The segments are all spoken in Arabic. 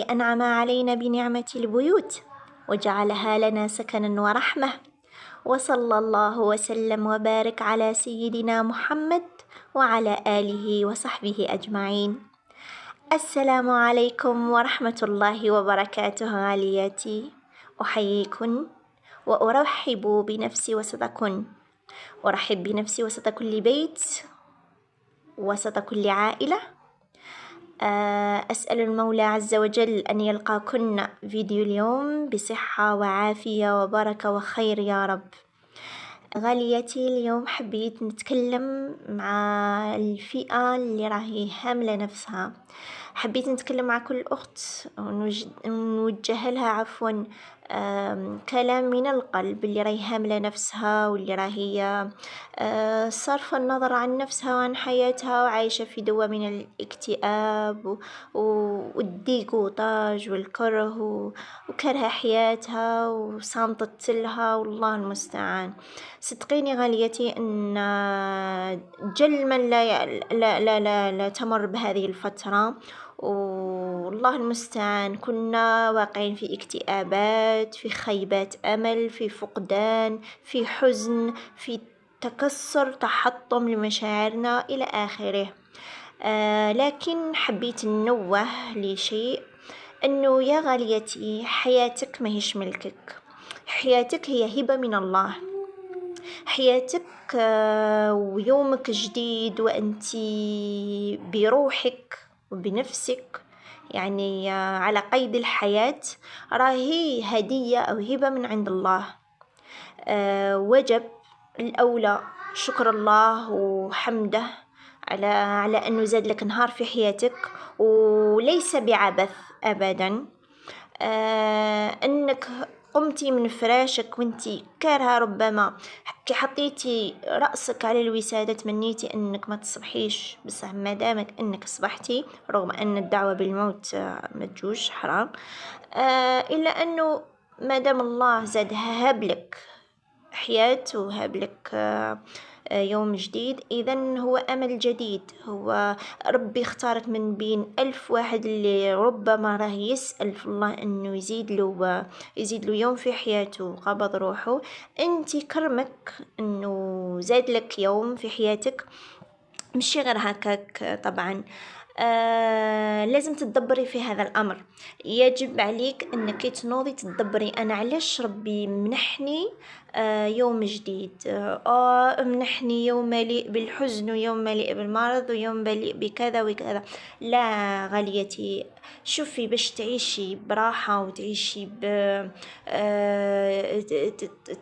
أنعم علينا بنعمة البيوت وجعلها لنا سكنا ورحمة، وصلى الله وسلم وبارك على سيدنا محمد وعلى آله وصحبه أجمعين. السلام عليكم ورحمة الله وبركاته غالياتي، أحييكن وأرحب بنفسي وسطكن، أرحب بنفسي وسط كل بيت، وسط كل عائلة. أسأل المولى عز وجل أن يلقاكن فيديو اليوم بصحة وعافية وبركة وخير يا رب. غاليتي، اليوم حبيت نتكلم مع الفئة اللي راهي حاملة نفسها. حبيت نتكلم مع كل أخت ونوجه لها عفوا كلام من القلب، اللي راهي حاملة نفسها واللي راهي صارفة النظر عن نفسها وعن حياتها وعايشة في دوامة من الاكتئاب والضيق والكره وكره حياتها وصامتت لها، والله المستعان. صدقيني غاليتي أن جل من لا تمر بهذه الفترة، والله المستعان كنا واقعين في اكتئابات، في خيبات أمل، في فقدان، في حزن، في تكسر تحطم لمشاعرنا إلى آخره. لكن حبيت ننوه لشيء، أنه يا غاليتي حياتك ما هيش ملكك، حياتك هي هبة من الله. حياتك ويومك جديد وأنت بروحك وبنفسك، يعني على قيد الحياة، راهي هدية أو هبة من عند الله. وجب الأولى شكر الله وحمده على أنه زاد لك نهار في حياتك، وليس بعبث أبدا. أنك قمتي من فراشك وانتي كارهة، ربما كي حطيتي رأسك على الوسادة تمنيتي أنك ما تصبحيش، بس ما دامك أنك صبحتي، رغم أن الدعوة بالموت ما تجوش حرام، إلا أنه ما دام الله زاد هبلك حياة وهبلك يوم جديد، إذن هو أمل جديد. هو ربي اختارك من بين 1000 واحد اللي ربما راه يسأل في الله أنه يزيد له يوم في حياته وقبض روحه. أنت كرمك أنه زاد لك يوم في حياتك، مش غير هكاك طبعا. لازم تدبري في هذا الأمر. يجب عليك أنك تنوضي تدبري، أنا علاش ربي منحني يوم جديد، منحني يوم مليء بالحزن ويوم مليء بالمرض ويوم مليء بكذا وكذا. لا غاليتي، شوفي باش تعيشي براحة وتعيشي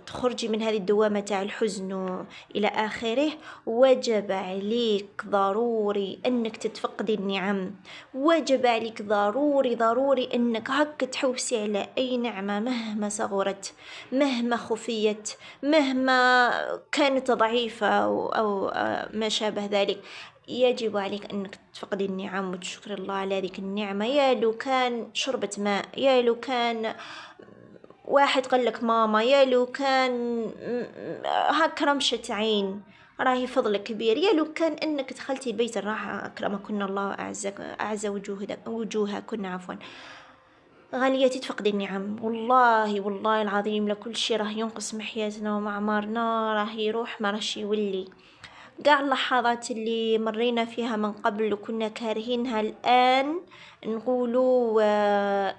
تخرجي من هذه الدوامة تاع الحزن إلى آخره، وجب عليك ضروري أنك تتفقدي النعم. وجب عليك ضروري أنك هك تحوسي على أي نعمة، مهما صغرت، مهما خفيت، مهما كانت ضعيفة أو ما شابه ذلك. يجب عليك أنك تفقدي النعم وتشكر الله على هذه النعمة. يا لو كان شربة ماء، يا لو كان واحد قال لك ماما، يا لو كان هاك رمشة عين، راهي فضل كبير. يا لو كان أنك دخلتي بيت الراحة، أكرمكن الله أعز وجوهكن عفوا. غاليتي تفقدي النعم، والله العظيم لكل شيء راه ينقص من حياتنا ومعمارنا، راه يروح ما راش يولي. قاع اللحظات اللي مرينا فيها من قبل وكنا كارهينها، الآن نقولوا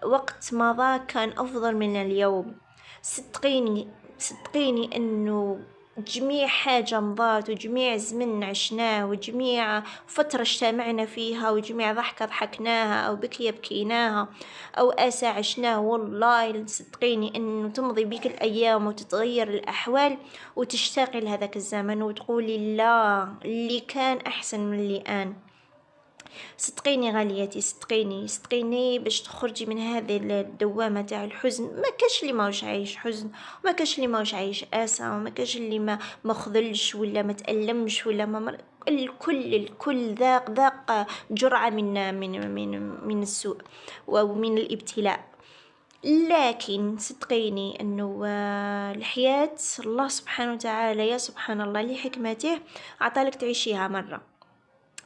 وقت مضى كان أفضل من اليوم. صدقيني أنه جميع حاجة مضات وجميع زمن عشناه وجميع فترة اجتمعنا فيها وجميع ضحكة ضحكناها أو بكية بكيناها أو آسى عشناه، والله صدقيني أنه تمضي بك الأيام وتتغير الأحوال وتشتاقي لهذاك الزمن وتقولي لا، اللي كان أحسن من اللي الآن. صدقيني غاليتي، صدقيني باش تخرجي من هذه الدوامة تاع الحزن. ما كاش اللي ماهوش عايش حزن، وما كاش اللي ماهوش عايش آسى، وما كاش اللي ما خذلش ولا ما تألمش ولا ما الكل ذاق جرعة من السوء ومن الابتلاء. لكن صدقيني أنه الحياة الله سبحانه وتعالى، يا سبحان الله لحكمته، عطالك تعيشيها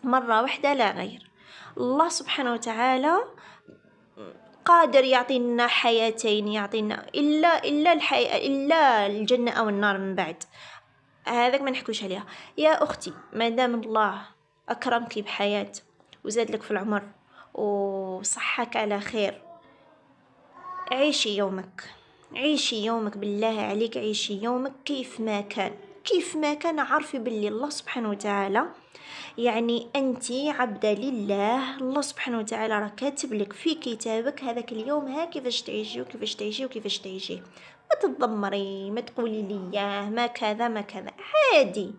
مرة واحدة لا غير. الله سبحانه وتعالى قادر يعطينا حياتين، يعطينا إلا الجنة أو النار من بعد، هذاك ما نحكوش عليها. يا أختي، ما دام الله أكرمك بحياة وزاد لك في العمر وصحك على خير، عيشي يومك، عيشي يومك بالله عليك، عيشي يومك كيف ما كان. عارفي باللي الله سبحانه وتعالى يعني أنت عبدة لله، الله سبحانه وتعالى راه كاتب لك في كتابك هذاك اليوم ها كيفاش تعيشي وكيفاش تعيشي وكيفاش تعيشي. ما تتذمري، ما تقولي لي ما كذا ما كذا، عادي.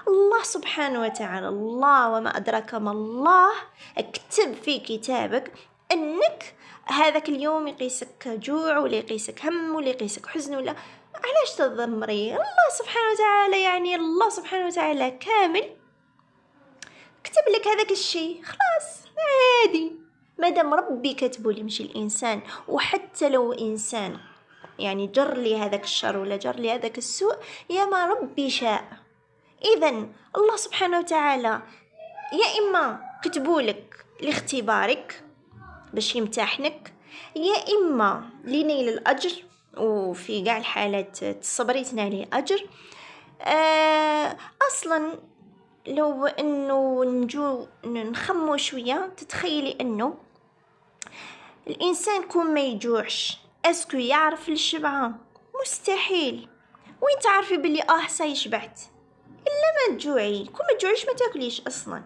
الله سبحانه وتعالى، الله وما أدراك ما الله، اكتب في كتابك أنك هذاك اليوم يقيسك جوع ولا يقيسك هم ولا يقيسك حزن ولا. علاش تتذمري؟ الله سبحانه وتعالى يعني الله سبحانه وتعالى كامل كتب لك هذاك الشيء، خلاص عادي. مادام ربي كاتبه لي ماشي الانسان، وحتى لو انسان يعني جر لي هذاك الشر ولا جر لي هذاك السوء، يا ما ربي شاء. اذا الله سبحانه وتعالى يا اما كتبوا لك لاختبارك باش يمتحنك، يا اما لنيل الاجر، وفي كاع الحالات تصبري تنالي اجر. اصلا لو انه نجو نخمو شويه، تتخيلي انه الانسان كون ما يجوعش اسكو يعرف الشبعه؟ مستحيل. وين تعرفي بلي سيشبعت؟ الا ما تجوعي. كون ما تجوعيش ما تاكليش اصلا.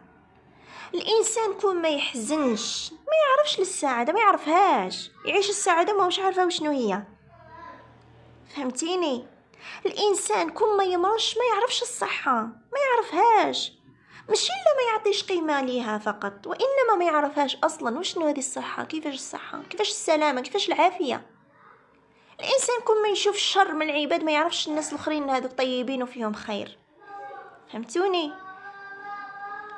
الانسان كون ما يحزنش ما يعرفش للسعاده، ما يعرفهاش. يعيش السعاده ما هوش عارفه وشنو هي، فهمتيني؟ الانسان كون ما يمرش ما يعرفش الصحه، ما يعرفهاش. ماشي الا ما يعطيش قيمه ليها فقط، وانما ما يعرفهاش اصلا وشنو هذه الصحه، كيفاش الصحه، كيفاش السلامه، كيفاش العافيه. الانسان كون ما يشوف الشر من العباد ما يعرفش الناس الاخرين هذوك طيبين وفيهم خير، فهمتوني؟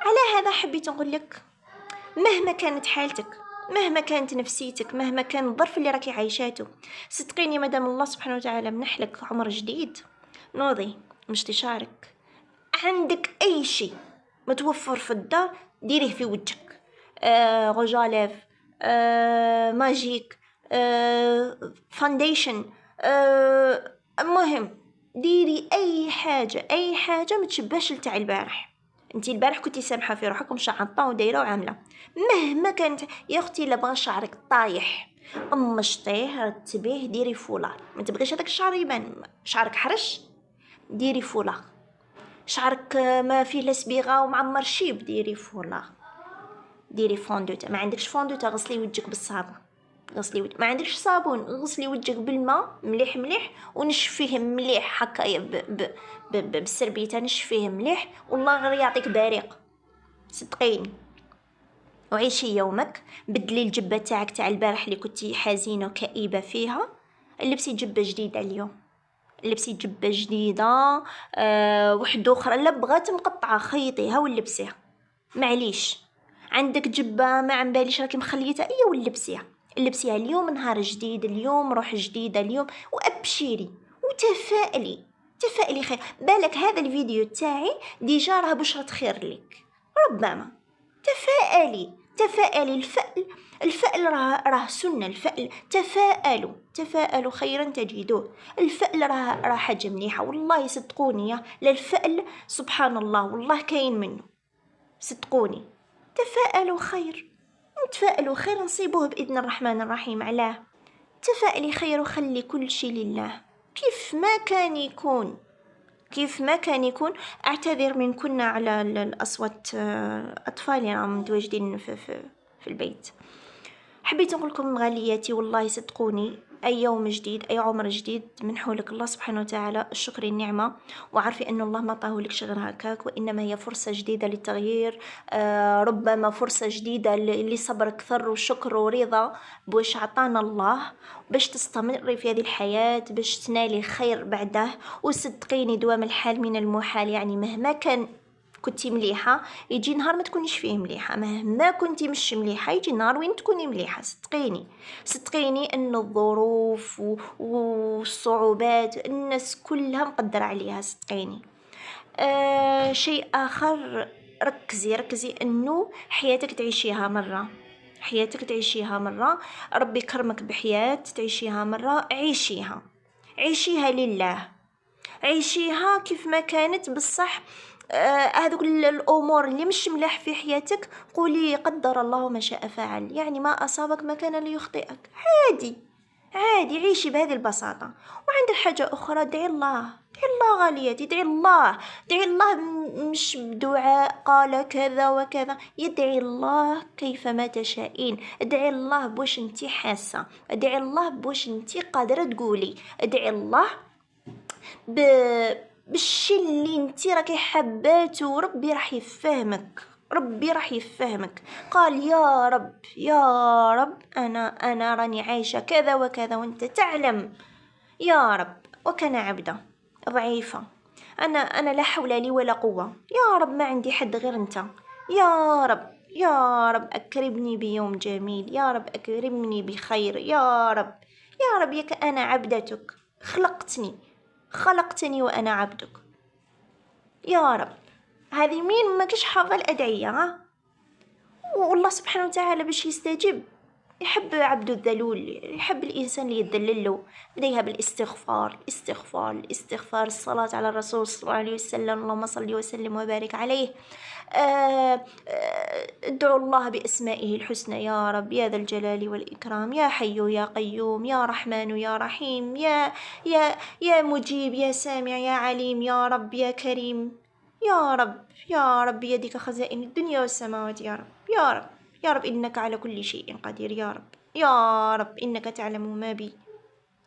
على هذا حبيت نقول لك، مهما كانت حالتك، مهما كانت نفسيتك، مهما كان الظرف اللي راكي عايشاته، صدقيني مادام الله سبحانه وتعالى منحلك عمر جديد، نوضي مش تشارك. عندك اي شيء متوفر في الدار ديريه في وجهك، غوجاليف، ماجيك، فانديشن، المهم ديري اي حاجه ما تشبهش لتاع البارح. انتي البارح كنتي سامحه في روحك ومشعطه ودايره وعامله، مهما كانت يا اختي. لا بغى شعرك طايح مشطيه رتبيه، ديري فولار. ما تبغيش هذاك الشعر يبان شعرك حرش، ديري فولار. شعرك ما فيه لا صبيغه ومعمر شيب، ديري فولار. ديري فوندوتا. ما عندكش فوندوتا غسلي وجهك بالصابون، غسلي ما عندكش صابون غسلي وجهك بالماء مليح مليح ونشفيه مليح هكايا بالسربيته، نشفيه مليح والله غير يعطيك بريق، صدقيني. وعيشي يومك، بدلي الجبه تاعك تاع البارح اللي كنتي حزينه وكئيبه فيها، لبسي جبه جديده اليوم، لبسي جبه جديده وحده اخرى. لا بغات مقطعه خيطيها ولبسيها، معليش. عندك جبه ما عم باليش راكي مخليتها، ولبسيها، لبسيها اليوم نهار جديد، اليوم روح جديده اليوم، وابشري وتفائلي خير. بالك هذا الفيديو تاعي ديجا راه بشرة خير لك، ربما تفائلي. الفأل راه سنة. الفأل تفائلوا خيرا تجدوه. الفأل راه حاجة مليحة والله، صدقوني. للفأل سبحان الله والله كاين منه، صدقوني. تفائلوا خير، نتفائلوا خير نصيبوه بإذن الرحمن الرحيم. علاه؟ تفائلي خير وخلي كل شيء لله، كيف ما كان يكون. اعتذر من كنا على الأصوات، أطفالنا متواجدين في البيت. حبيت نقول لكم غالياتي والله صدقوني، أي يوم جديد، أي عمر جديد من حولك الله سبحانه وتعالى. الشكر النعمة، وعارفي أن الله ما طاهولك غير هكاك، وإنما هي فرصة جديدة للتغيير. ربما فرصة جديدة لصبر أكثر وشكر ورضا باش عطانا الله، باش تستمري في هذه الحياة، باش تنالي خير بعده. وصدقيني دوام الحال من المحال، يعني مهما كان كنتي مليحة يجي نهار ما تكونيش فيه مليحة، مهما كنتي مش مليحة يجي نهار وين تكوني مليحة. صدقيني أن الظروف والصعوبات الناس كلها مقدرة عليها، صدقيني. شيء آخر، ركزي أنه حياتك تعيشيها مرة، حياتك تعيشيها مرة، ربي كرمك بحياة تعيشيها مرة، عيشيها لله، عيشيها كيف ما كانت بصح. هذوك الامور اللي مش ملاح في حياتك قولي قدر الله ما شاء فعل، يعني ما اصابك ما كان ليخطئك، عادي عادي، عيشي بهذه البساطه. وعندك حاجه اخرى، دعي الله، دعي الله غاليتي، دعي الله، دعي الله، مش بدعاء قال كذا وكذا، يدعي الله كيفما تشائين، ادعي الله بوش انتي حاسه، ادعي الله بوش انتي قادره تقولي، ادعي الله بالشي اللي انتي راكي حباته، وربي راح يفهمك، ربي راح يفهمك. قال يا رب يا رب انا راني عايشه كذا وكذا وانت تعلم يا رب، وكان عبدا ضعيفه، انا لا حول لي ولا قوه، يا رب ما عندي حد غير انت، يا رب يا رب اكرمني بيوم جميل، يا رب اكرمني بخير، يا رب يا رب، ياك انا عبدتك، خلقتني وأنا عبدك يا رب. هذه مين ما كش حافظ الأدعية، ها؟ والله سبحانه وتعالى باش يستجيب يحب عبده الذلول، يحب الإنسان اللي يدلله. بديها بالاستغفار، الاستغفار، الصلاة على الرسول صلى الله عليه وسلم، اللهم صل وسلم وبارك عليه. ادعوا الله بأسمائه الحسنى، يا رب يا ذا الجلال والإكرام، يا حي يا قيوم، يا رحمن يا رحيم، يا مجيب يا سامع يا عليم، يا رب يا كريم، يا رب يا رب بيدك خزائن الدنيا والسماوات، يا رب يا رب يا رب إنك على كل شيء قدير، يا رب يا رب إنك تعلم ما بي،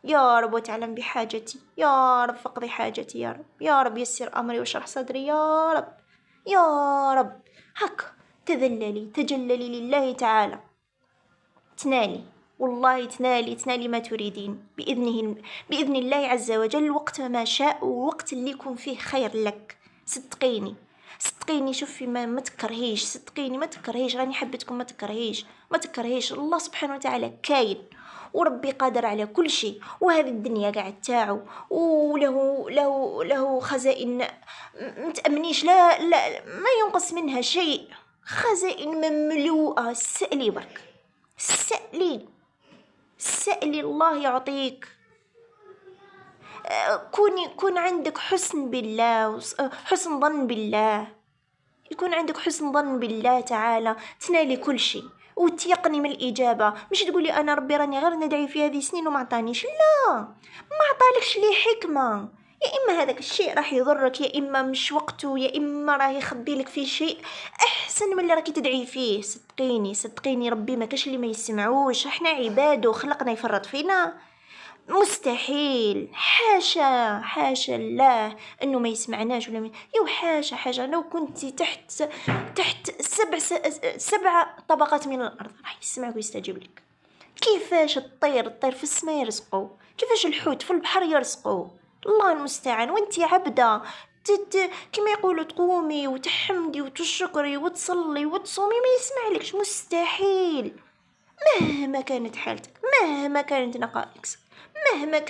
يا رب وتعلم بحاجتي، يا رب فاقضي حاجتي، يا رب يا رب يسر أمري واشرح صدري، يا رب يا رب. هك تذللي تجللي لله تعالى، تنالي والله، تنالي ما تريدين بإذن الله عز وجل، وقت ما شاء، ووقت اللي يكون فيه خير لك. صدقيني شوفي ما تكرهيش، صدقيني ما تكرهيش، راني حبيتكم، ما تكرهيش، الله سبحانه وتعالى كاين، وربي قادر على كل شيء، وهذه الدنيا قاعد تاعو، وله خزائن متأمنيش، لا ما ينقص منها شيء، خزائن مملوءة. سألي برك، سألي الله يعطيك. كون عندك حسن بالله، حسن ظن بالله، يكون عندك حسن ظن بالله تعالى، تنالي كل شيء وتيقني من الإجابة. مش تقولي أنا ربي راني غير ندعي في هذه سنين وما عطانيش، لا، ما عطالكش ليه حكمة، يا إما هذاك الشيء راح يضرك، يا إما مش وقته، يا إما راح يخبي لك فيه شيء أحسن من اللي راكي تدعي فيه. صدقيني ربي ما كاش اللي ما يسمعوش، احنا عباده خلقنا يفرط فينا، مستحيل، حاشا الله انه ما يسمعناش، ولا يو حاشا لو كنتي تحت 7 طبقات من الارض راح يسمعك ويستجيب لك. كيفاش الطير في السماء يرزقو، كيفاش الحوت في البحر يرزقو، الله المستعان. وانتي عبده كما يقولوا تقومي وتحمدي وتشكري وتصلي وتصومي ما يسمعلكش، مستحيل، مهما كانت حالتك، مهما كانت نقائصك، مهما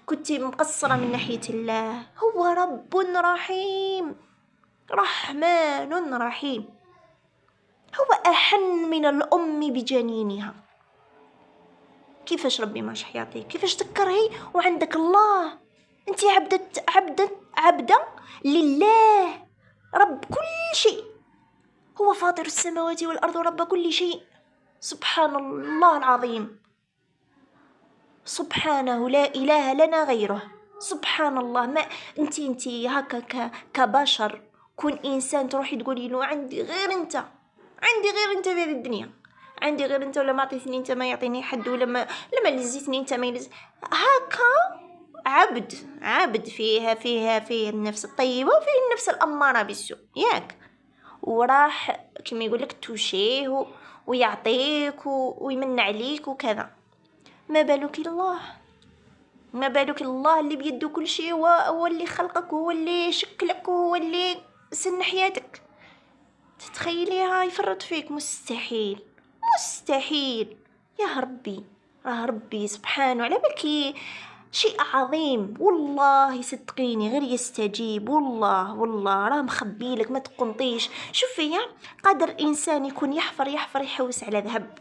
كنت مقصرة من ناحية الله. هو رب رحيم، رحمن رحيم، هو أحن من الأم بجنينها. كيفاش ربي ماش يعطيك، كيفاش تكرهي وعندك الله؟ انتي عبدة لله، رب كل شيء، هو فاطر السماوات والأرض ورب كل شيء، سبحان الله العظيم، سبحانه لا إله لنا غيره، سبحان الله. ما انتي هكا كبشر، كون إنسان تروحي تقولي له عندي غير انت في هذه الدنيا، عندي غير انت، ولا ما عطيتني انت ما يعطيني حد، ولا ما لزيتني انت ما يلز، هكا عبد فيه النفس الطيبة وفيه النفس الأمارة بالسوء، ياك، وراح كما يقولك توشيه ويعطيك ويمن عليك وكذا. ما بالك الله اللي بيده كل شيء، هو اللي خلقك، هو اللي شكلك، هو اللي سن حياتك، تتخيليها يفرط فيك؟ مستحيل. يا ربي، ربي سبحانه، على بالك شيء عظيم والله، صدقيني غير يستجيب، والله راه مخبيلك، ما تقنطيش. شوفي قادر الانسان يكون يحفر يحوس على ذهب،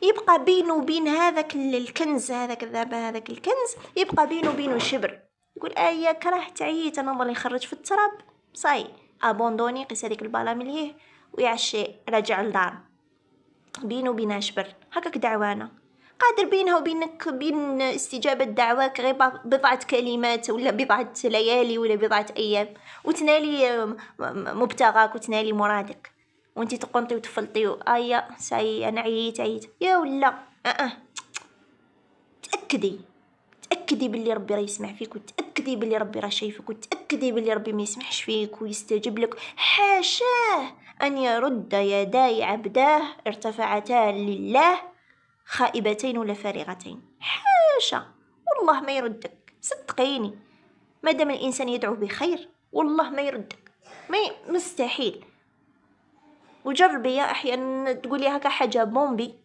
يبقى بينه وبين هذاك الكنز، هذاك الذهب، هذاك الكنز يبقى بينه وبينه شبر. يقول كره تعيت انا نظل نخرج في التراب، صاي ابوندوني، قيس هذيك البالا مليه ويعشي راجع لدار، بينه وبينها شبر. هكاك دعوانا، قادر بينها وبينك بين استجابة دعواك غير بضعة كلمات ولا بضعة ليالي ولا بضعة أيام، وتنالي مبتغاك وتنالي مرادك، وانتي تقنطي وتفلطي ساي أنا عييت يا ولا تأكدي باللي ربي راه يسمع فيك، وتأكدي باللي ربي راه شايفك، وتأكدي باللي ربي ما يسمحش فيك ويستجيب لك. حاشاه أن يرد يداي عبداه ارتفعتا لله خائبتين ولا فارغتين، حاشا، والله ما يردك، صدقيني. ما دام الإنسان يدعو بخير والله ما يردك، مستحيل. وجربي أحيانا تقولي هكا حاجة بومبي،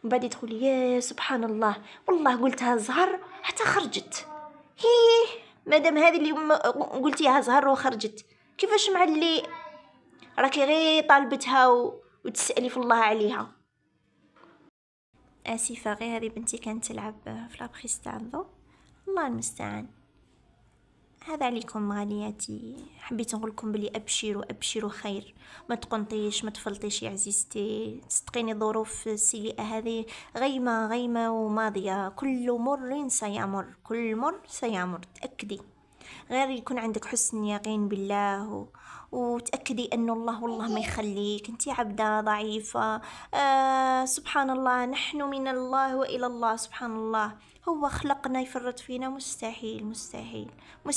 بعد تقولي يا سبحان الله، والله قلتها زهر حتى خرجت. مادام هذه اللي قلتيها زهر وخرجت، كيفاش مع اللي راكي غير طالبتها وتسألي في الله عليها؟ آسفة، غير هذه بنتي كانت تلعب في لابخيس تاع الضو، الله المستعان. هذا عليكم غالياتي، حبيت نقولكم بلي أبشروا خير، ما تقنطيش ما تفلطيش يا عزيزتي. صدقيني ظروف السيئة هذه غيمة وماضية، كل مر سيمر، تأكدي. غير يكون عندك حسن يقين بالله وتأكدي أن الله والله ما يخليك، انتي عبدة ضعيفة. سبحان الله، نحن من الله وإلى الله، سبحان الله، هو خلقنا يفرط فينا؟ مستحيل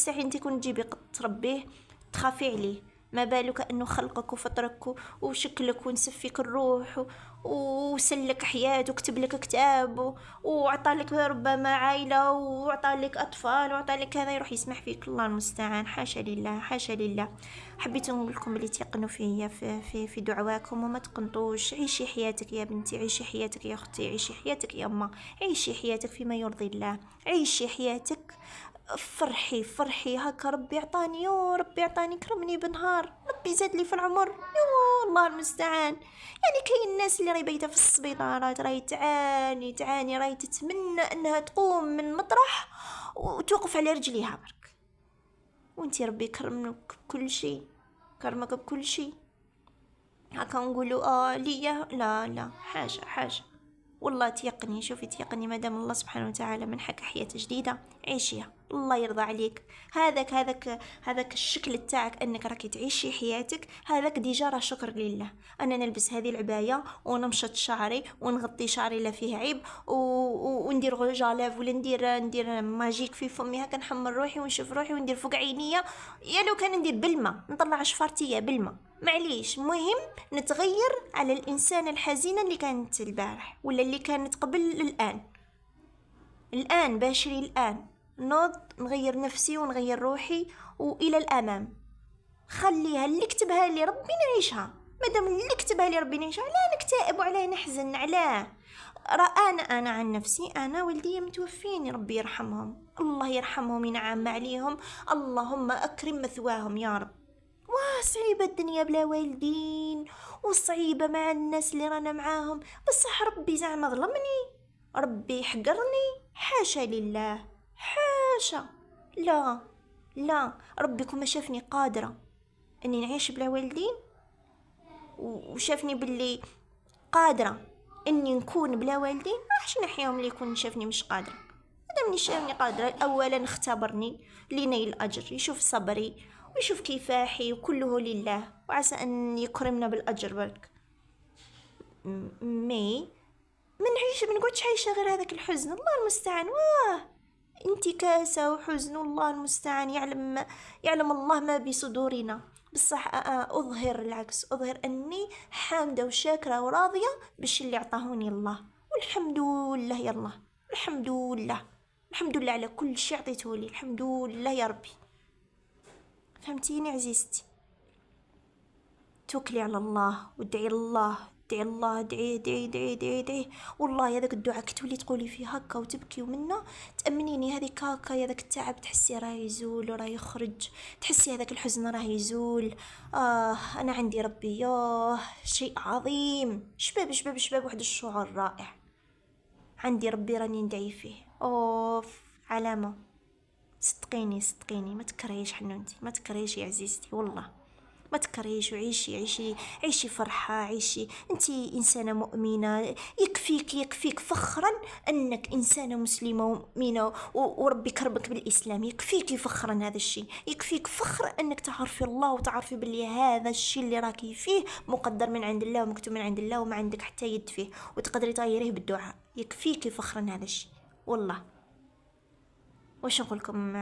انتي كون تجيبي قد تربيه تخافي عليه، ما بالك أنه خلقك وفطرك وشكلك ونسفك الروح وسلك حياته وكتب لك كتاب وعطالك ربما عائلة وعطالك أطفال وعطالك هذا، يروح يسمح فيك؟ الله المستعان، حاشا لله. حبيت نقول لكم اللي تيقنوا فيا في دعواكم وما تقنطوش. عيشي حياتك يا بنتي، عيشي حياتك يا أختي، عيشي حياتك يا أمه، عيشي حياتك فيما يرضي الله، عيشي حياتك، فرحي هكا. ربي عطاني كرمني بنهار، ربي زاد لي في العمر، يو الله المستعان. يعني كاين الناس اللي راهي بايته في السبيطارات، راهي تعاني، راهي تتمنى انها تقوم من مطرح وتوقف على رجليها برك، وانتي ربي كرمك بكل شيء. هكا نقولوا ليا لا حاجه والله. تيقني مادام الله سبحانه وتعالى منحك حياة جديدة عيشيها، الله يرضى عليك. هذاك الشكل تاعك انك راكي تعيشي حياتك، هذاك ديجا راه شكر لله. انا نلبس هذه العبايه ونمشط شعري ونغطي شعري لا فيه عيب وندير غوجالاف ولا ندير ماجيك في فمي هكا، نحمر روحي ونشوف روحي وندير فوق عينيا، يا لو كان ندير بالما نطلع شفارتيه بالما، معليش. مهم نتغير على الإنسان الحزينة اللي كانت البارح ولا اللي كانت قبل الآن باشري الآن، نغير نفسي ونغير روحي وإلى الأمام. خليها اللي كتبها لي ربي نعيشها، مادام اللي كتبها لي ربي نعيشها، لا نكتئب وعلاه نحزن علاه. أنا عن نفسي، أنا والدي متوفين ربي يرحمهم، الله يرحمهم ينعم عليهم، اللهم أكرم مثواهم يا رب. صعيبة الدنيا بلا والدين، وصعيبة مع الناس اللي رانا معاهم، بصح ربي زعما ظلمني، ربي حقرني، حاشا لله، حاشا، لا ربي كما شافني قادرة اني نعيش بلا والدين، وشافني باللي قادرة اني نكون بلا والدين، راحش نحيهم اللي يكون شافني مش قادرة. مادام شافني قادرة، اولا اختبرني لنيل الاجر، يشوف صبري ويشوف كفاحي وكله لله، وعسى أن يكرمنا بالأجر برك. ما نقعدش عايشة غير هذاك الحزن، الله المستعان. انتكاسة وحزن، الله المستعان. يعلم الله ما بصدورنا، بصح أظهر العكس، أظهر أني حامدة وشاكرة وراضية بالشي اللي عطاهوني الله، والحمد لله يا الله، الحمد لله على كل شيء عطيتهولي، الحمد لله يا ربي. فهمتيني عزيزتي؟ توكلي على الله وادعي الله دعي الله، دعي دعي دعي دعي دعي. والله هذاك الدعاء كتولي تقولي فيه هكا وتبكي، ومنا تأمنيني هذيك هكا هذاك التعب تحسي راه يزول وراه يخرج، تحسي هذاك الحزن راه يزول. انا عندي ربي، ياه شيء عظيم. شباب شباب شباب، واحد الشعور رائع. عندي ربي راني ندعي فيه. اوف علامة. صدقيني صدقيني، ما تكرهيش حنونتي، ما تكرهيش يا عزيزتي، والله ما تكرهيش، وعيشي عيشي عيشي فرحة، عيشي انتي إنسانة مؤمنة. يكفيك يكفيك فخرا أنك إنسانة مسلمة ومؤمنة وربي كربك بالإسلام. يكفيك فخرا هذا الشيء، يكفيك فخر أنك تعرفي الله وتعرفي باللي هذا الشيء اللي راكي فيه مقدر من عند الله ومكتوب من عند الله وما عندك حتى يد فيه، وتقدري تغيريه بالدعاء. يكفيك فخرا هذا الشيء والله. وش نقولكم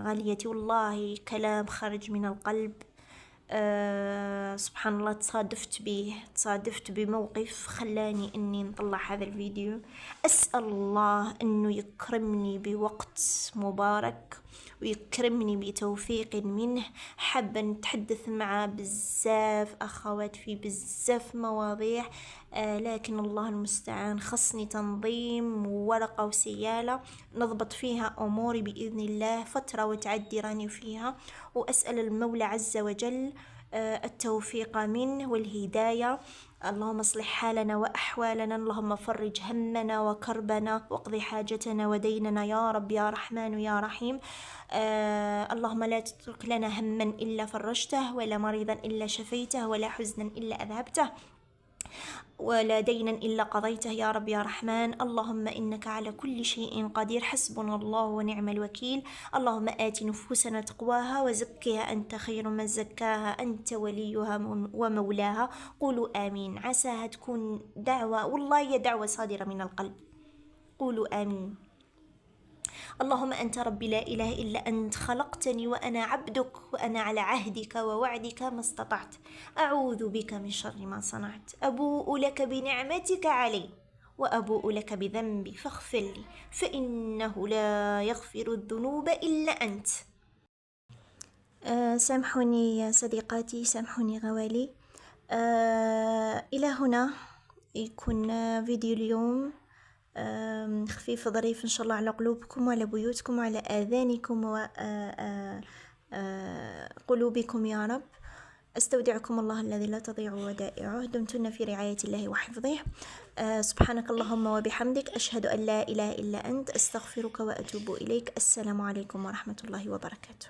غاليتي، والله كلام خارج من القلب. سبحان الله، تصادفت بموقف خلاني اني نطلع هذا الفيديو. اسأل الله انه يكرمني بوقت مبارك ويكرمني بتوفيق منه. حابة نتحدث مع بزاف اخوات في بزاف مواضيع، لكن الله المستعان، خصني تنظيم وورقة وسيالة نضبط فيها اموري باذن الله. فترة وتعدي راني فيها، واسأل المولى عز وجل التوفيق منه والهداية. اللهم اصلح حالنا وأحوالنا، اللهم فرج همنا وكربنا واقضي حاجتنا وديننا يا رب يا رحمن يا رحيم. اللهم لا تترك لنا هما إلا فرجته، ولا مريضا إلا شفيته، ولا حزنا إلا أذهبته، ولا دينا إلا قضيته يا رب يا رحمن. اللهم إنك على كل شيء قدير، حسبنا الله ونعم الوكيل. اللهم آت نفوسنا تقواها وزكها أنت خير من زكاها، أنت وليها ومولاها. قولوا آمين. عساها تكون دعوة، والله هي دعوة صادرة من القلب. قولوا آمين. اللهم أنت ربي لا إله إلا أنت، خلقتني وأنا عبدك، وأنا على عهدك ووعدك ما استطعت. أعوذ بك من شر ما صنعت. أبوء لك بنعمتك علي وأبوء لك بذنبي فاغفر لي، فإنه لا يغفر الذنوب إلا أنت. سامحوني يا صديقاتي، سامحوني غوالي. إلى هنا يكون فيديو اليوم خفيف ظريف إن شاء الله على قلوبكم وعلى بيوتكم وعلى آذانكم وقلوبكم يا رب. أستودعكم الله الذي لا تضيع ودائعه. دمتن في رعاية الله وحفظه. سبحانك اللهم وبحمدك، أشهد أن لا إله إلا أنت، أستغفرك وأتوب إليك. السلام عليكم ورحمة الله وبركاته.